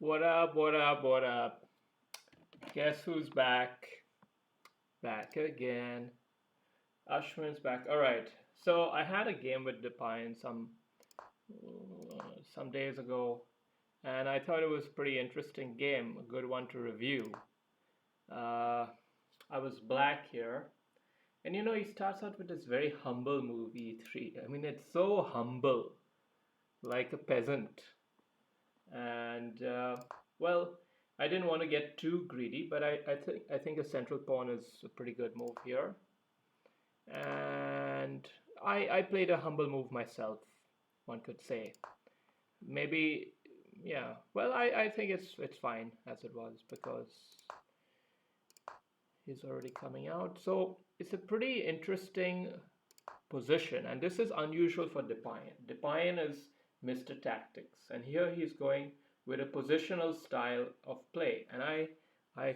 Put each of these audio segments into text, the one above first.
What up, what up, what up? Guess who's back? Back again. Ashwin's back. Alright, so I had a game with Dipayan some days ago, and I thought it was a pretty interesting game, a good one to review. Uh, I was black here, and he starts out with this very humble move, E3. I mean, it's so humble, like a peasant. And well, I didn't want to get too greedy, but I think a central pawn is a pretty good move here. And I played a humble move myself, one could say. Maybe, yeah. Well, I think it's fine as it was because he's already coming out. So it's a pretty interesting position, and this is unusual for Dipayan. Dipayan is Mr. Tactics, and here he's going with a positional style of play, and I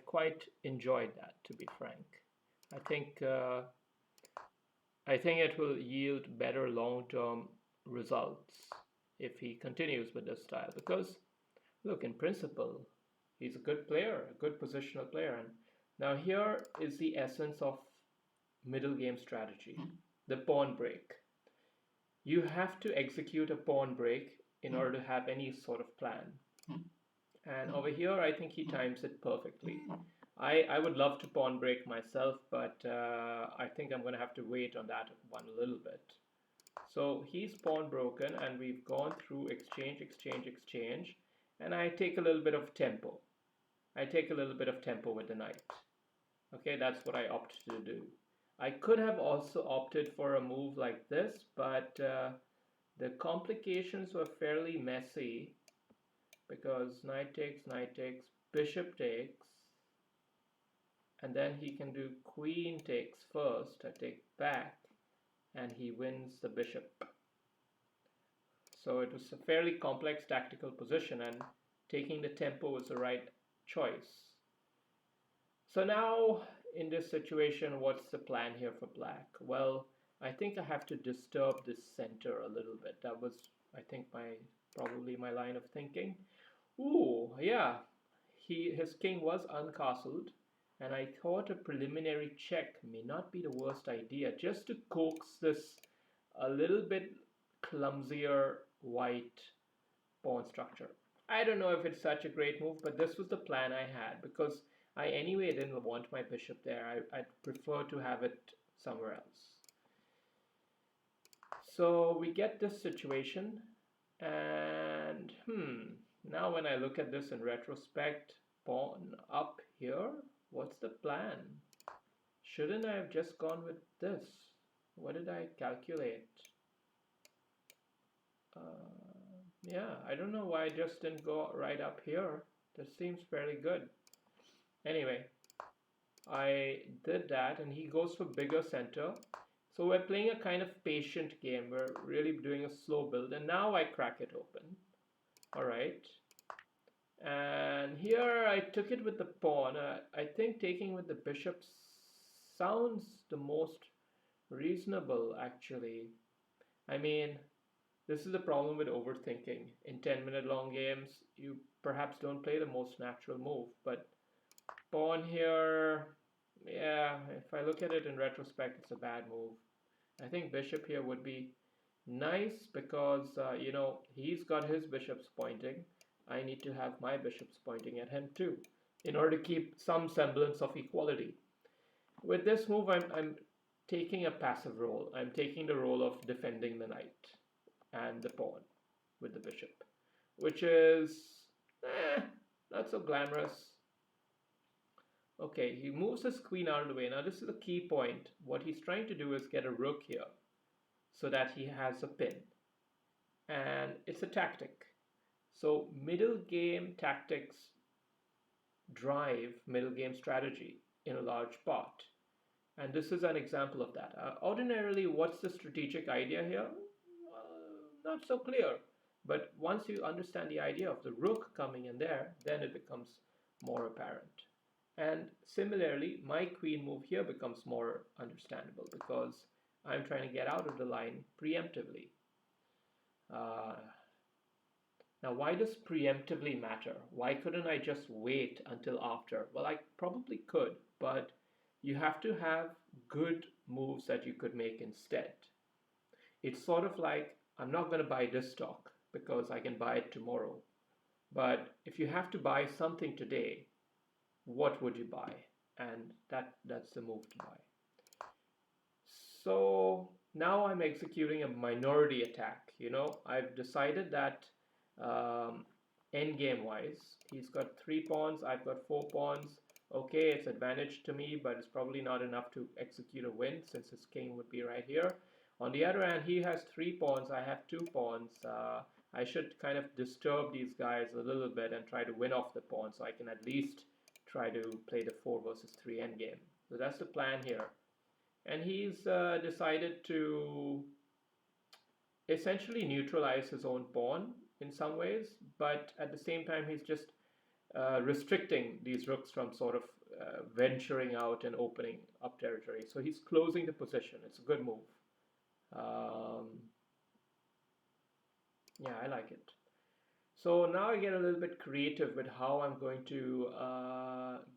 quite enjoyed that, to be frank. I think uh, I think it will yield better long-term results if he continues with this style. Because look, in principle, he's a good player, a good positional player, and now here is the essence of middle game strategy, the pawn break. You have to execute a pawn break in order to have any sort of plan. And over here, I think he times it perfectly. I would love to pawn break myself, but I think I'm going to have to wait on that one a little bit. So he's pawn broken, and we've gone through exchange, exchange, exchange, and I take a little bit of tempo. I take a little bit of tempo with the knight. Okay, that's what I opt to do. I could have also opted for a move like this, but the complications were fairly messy because knight takes, bishop takes, and then he can do queen takes first. I take back, and he wins the bishop. So it was a fairly complex tactical position, and taking the tempo was the right choice. So now, in this situation, what's the plan here for black? Well, I think I have to disturb this center a little bit. That was, I think, probably my line of thinking. Ooh, yeah, his king was uncastled, and I thought a preliminary check may not be the worst idea, just to coax this a little bit clumsier white pawn structure. I don't know if it's such a great move, but this was the plan I had because I anyway didn't want my bishop there. I'd prefer to have it somewhere else. So we get this situation, and now when I look at this in retrospect, pawn up here, what's the plan? Shouldn't I have just gone with this? What did I calculate? Yeah, I don't know why I just didn't go right up here. This seems fairly good. Anyway, I did that, and he goes for bigger center. So we're playing a kind of patient game. We're really doing a slow build, and now I crack it open. All right. And here I took it with the pawn. I think taking with the bishop sounds the most reasonable, actually. I mean, this is the problem with overthinking. In 10-minute long games, you perhaps don't play the most natural move, but pawn here, yeah, if I look at it in retrospect, it's a bad move. I think bishop here would be nice because, he's got his bishops pointing. I need to have my bishops pointing at him too, in order to keep some semblance of equality. With this move, I'm taking a passive role. I'm taking the role of defending the knight and the pawn with the bishop, which is not so glamorous. Okay, he moves his queen out of the way. Now this is a key point. What he's trying to do is get a rook here so that he has a pin. And it's a tactic. So middle game tactics drive middle game strategy in a large part. And this is an example of that. Ordinarily, what's the strategic idea here? Not so clear. But once you understand the idea of the rook coming in there, then it becomes more apparent. And similarly, my queen move here becomes more understandable because I'm trying to get out of the line preemptively. Uh, Now, why does preemptively matter? Why couldn't I just wait until after? Well, I probably could, but you have to have good moves that you could make instead. It's sort of like I'm not going to buy this stock because I can buy it tomorrow. But if you have to buy something today, what would you buy? And that's the move to buy. So now I'm executing a minority attack. I've decided that um, end game wise, he's got 3 pawns, I've got 4 pawns. Okay, it's advantage to me, but it's probably not enough to execute a win since his king would be right here. On the other hand, he has 3 pawns, I have 2 pawns. I should kind of disturb these guys a little bit and try to win off the pawn so I can at least try to play the 4 versus 3 endgame. So that's the plan here. And he's decided to essentially neutralize his own pawn in some ways, but at the same time he's just restricting these rooks from sort of venturing out and opening up territory. So he's closing the position. It's a good move. Um, yeah, I like it. So now I get a little bit creative with how I'm going to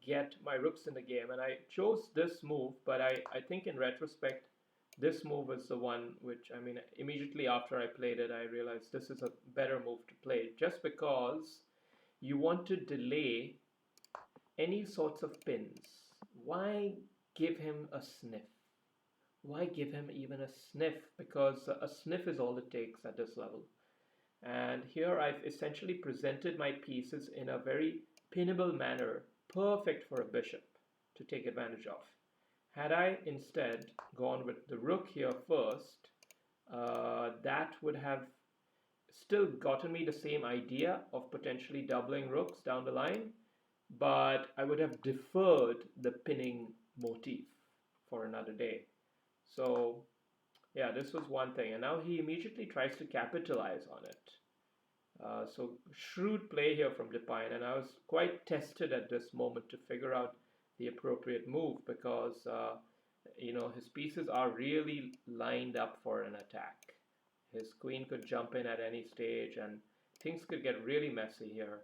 get my rooks in the game. And I chose this move, but I think in retrospect, this move is the one which, I mean, immediately after I played it, I realized this is a better move to play just because you want to delay any sorts of pins. Why give him a sniff? Why give him even a sniff? Because a sniff is all it takes at this level. And here I've essentially presented my pieces in a very pinnable manner, perfect for a bishop to take advantage of. Had I instead gone with the rook here first, that would have still gotten me the same idea of potentially doubling rooks down the line, but I would have deferred the pinning motif for another day. So yeah, this was one thing, and now he immediately tries to capitalize on it. So shrewd play here from Dipayan, and I was quite tested at this moment to figure out the appropriate move because his pieces are really lined up for an attack. His queen could jump in at any stage, and things could get really messy here.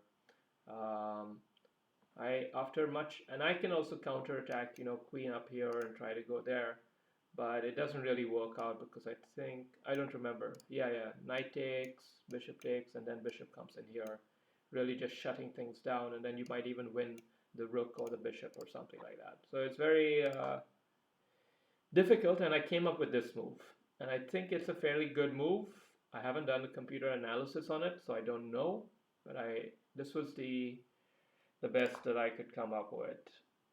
Um, I after much, and I can also counterattack, queen up here and try to go there, but it doesn't really work out because I don't remember. Yeah, knight takes, bishop takes, and then bishop comes in here, really just shutting things down, and then you might even win the rook or the bishop or something like that. So it's very difficult, and I came up with this move, and I think it's a fairly good move. I haven't done a computer analysis on it, so I don't know, but this was the best that I could come up with.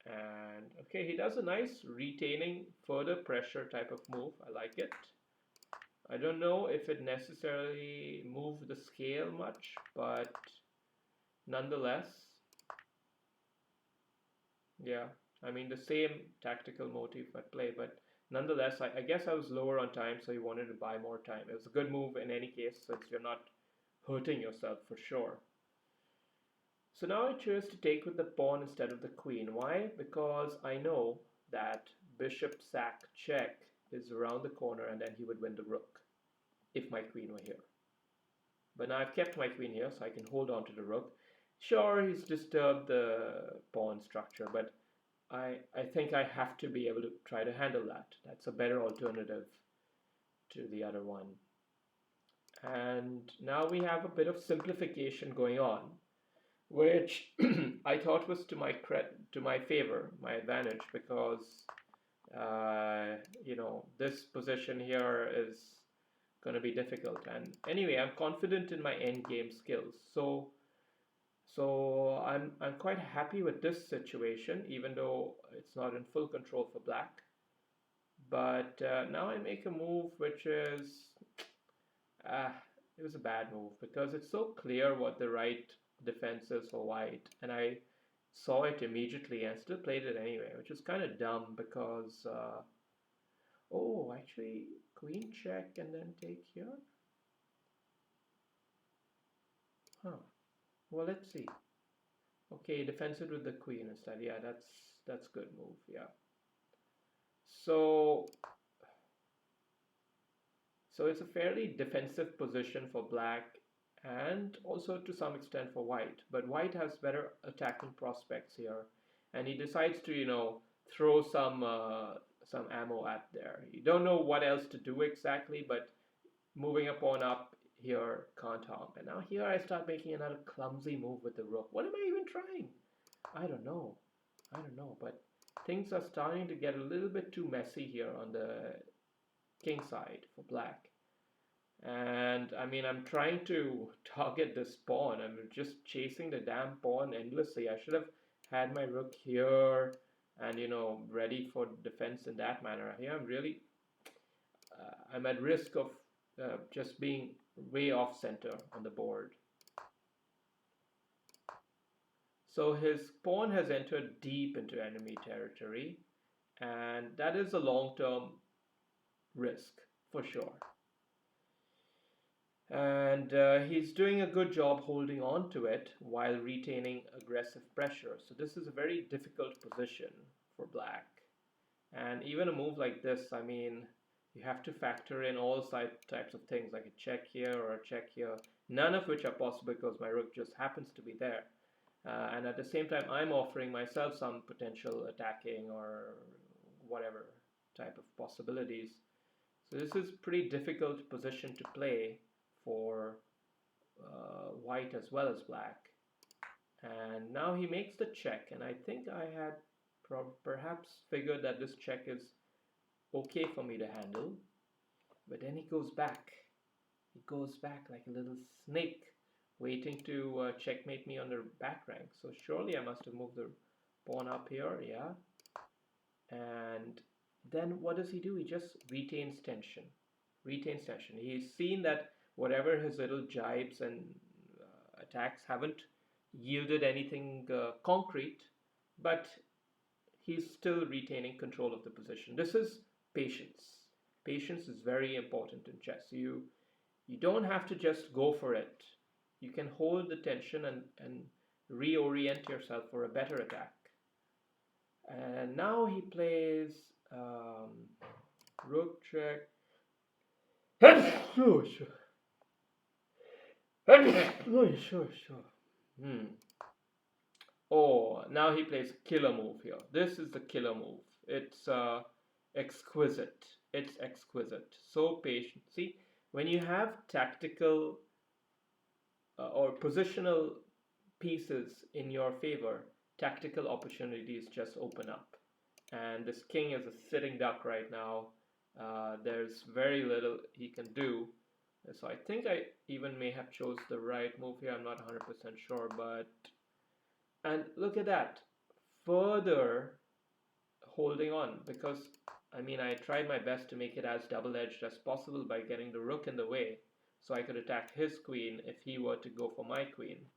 And okay, he does a nice retaining further pressure type of move. I like it. I don't know if it necessarily moved the scale much, but nonetheless, yeah, I mean the same tactical motif at play, but nonetheless, I guess I was lower on time, so he wanted to buy more time. It was a good move in any case, since you're not hurting yourself for sure. So now I choose to take with the pawn instead of the queen. Why? Because I know that bishop sack check is around the corner and then he would win the rook if my queen were here. But now I've kept my queen here so I can hold on to the rook. Sure, he's disturbed the pawn structure, but I think I have to be able to try to handle that. That's a better alternative to the other one. And now we have a bit of simplification going on, which I thought was to my favor, my advantage, because this position here is going to be difficult. And anyway, I'm confident in my endgame skills, so I'm quite happy with this situation, even though it's not in full control for black. But now I make a move which is it was a bad move because it's so clear what the right defense is for white, and I saw it immediately and still played it anyway, which is kind of dumb because oh, actually queen check and then take here. Huh. Well, let's see. Okay, defends it with the queen instead. Yeah, that's good move. Yeah. So it's a fairly defensive position for black, and also to some extent for white. But white has better attacking prospects here, and he decides to, throw some ammo at there. You don't know what else to do exactly, but moving a pawn up here can't harm. And now here I start making another clumsy move with the rook. What am I even trying? I don't know. I don't know, but things are starting to get a little bit too messy here on the king side for black. And I mean, I'm trying to target this pawn. I'm just chasing the damn pawn endlessly. I should have had my rook here and, ready for defense in that manner. Here I'm really, I'm at risk of just being way off center on the board. So his pawn has entered deep into enemy territory, and that is a long-term risk for sure. And he's doing a good job holding on to it while retaining aggressive pressure. So this is a very difficult position for black. And even a move like this, I mean, you have to factor in all types of things, like a check here or a check here, none of which are possible because my rook just happens to be there. And at the same time, I'm offering myself some potential attacking or whatever type of possibilities. So this is pretty difficult position to play for white as well as black. And now he makes the check, and I think I had perhaps figured that this check is okay for me to handle. But then he goes back. He goes back like a little snake, waiting to checkmate me on the back rank. So surely I must have moved the pawn up here, yeah. And then what does he do? He just retains tension. Retains tension. He's seen that whatever his little jibes and attacks haven't yielded anything concrete, but he's still retaining control of the position. This is patience. Patience is very important in chess. You don't have to just go for it. You can hold the tension and reorient yourself for a better attack. And now he plays rook check. Sure. Oh, now he plays killer move here. This is the killer move. It's exquisite. It's exquisite. So patient. See, when you have tactical or positional pieces in your favor, tactical opportunities just open up. And this king is a sitting duck right now. There's very little he can do. So I think I even may have chose the right move here. I'm not 100% sure, but... And look at that. Further holding on, because, I mean, I tried my best to make it as double-edged as possible by getting the rook in the way, so I could attack his queen if he were to go for my queen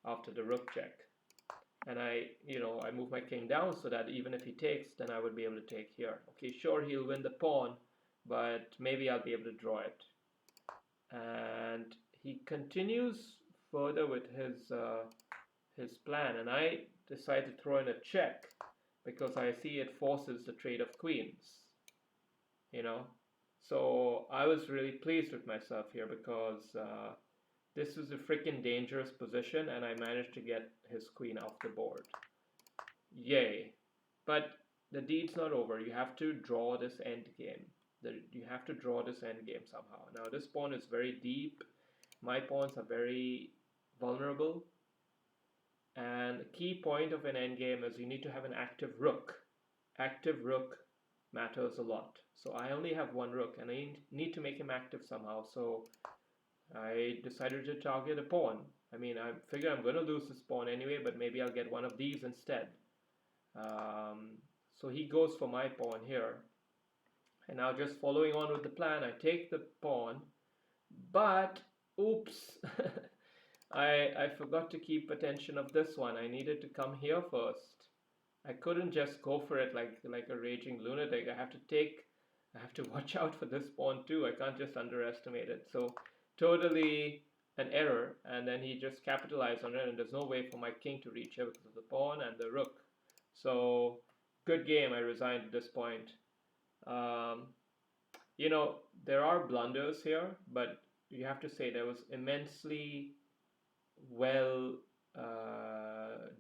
after the rook check. And I move my king down so that even if he takes, then I would be able to take here. Okay, sure, he'll win the pawn, but maybe I'll be able to draw it. And he continues further with his plan, and I decide to throw in a check because I see it forces the trade of queens. So I was really pleased with myself here because this was a freaking dangerous position, and I managed to get his queen off the board. Yay. But the deed's not over. You have to draw this endgame. You have to draw this endgame somehow. Now this pawn is very deep. My pawns are very vulnerable. And the key point of an endgame is you need to have an active rook. Active rook matters a lot. So I only have one rook, and I need to make him active somehow. So I decided to target a pawn. I mean, I figure I'm going to lose this pawn anyway, but maybe I'll get one of these instead. So he goes for my pawn here. And now just following on with the plan, I take the pawn, but oops, I forgot to keep attention of this one. I needed to come here first. I couldn't just go for it like a raging lunatic. I have to watch out for this pawn too. I can't just underestimate it. So totally an error, and then he just capitalized on it, and there's no way for my king to reach here because of the pawn and the rook. So good game. I resigned at this point. There are blunders here, but you have to say there was immensely well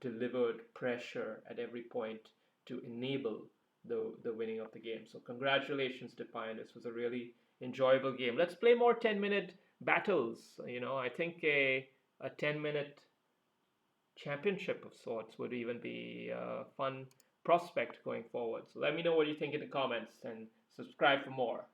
delivered pressure at every point to enable the winning of the game. So congratulations, Dipayan. This was a really enjoyable game. Let's play more 10-minute battles. I think a 10-minute championship of sorts would even be a fun prospect going forward. So let me know what you think in the comments and subscribe for more.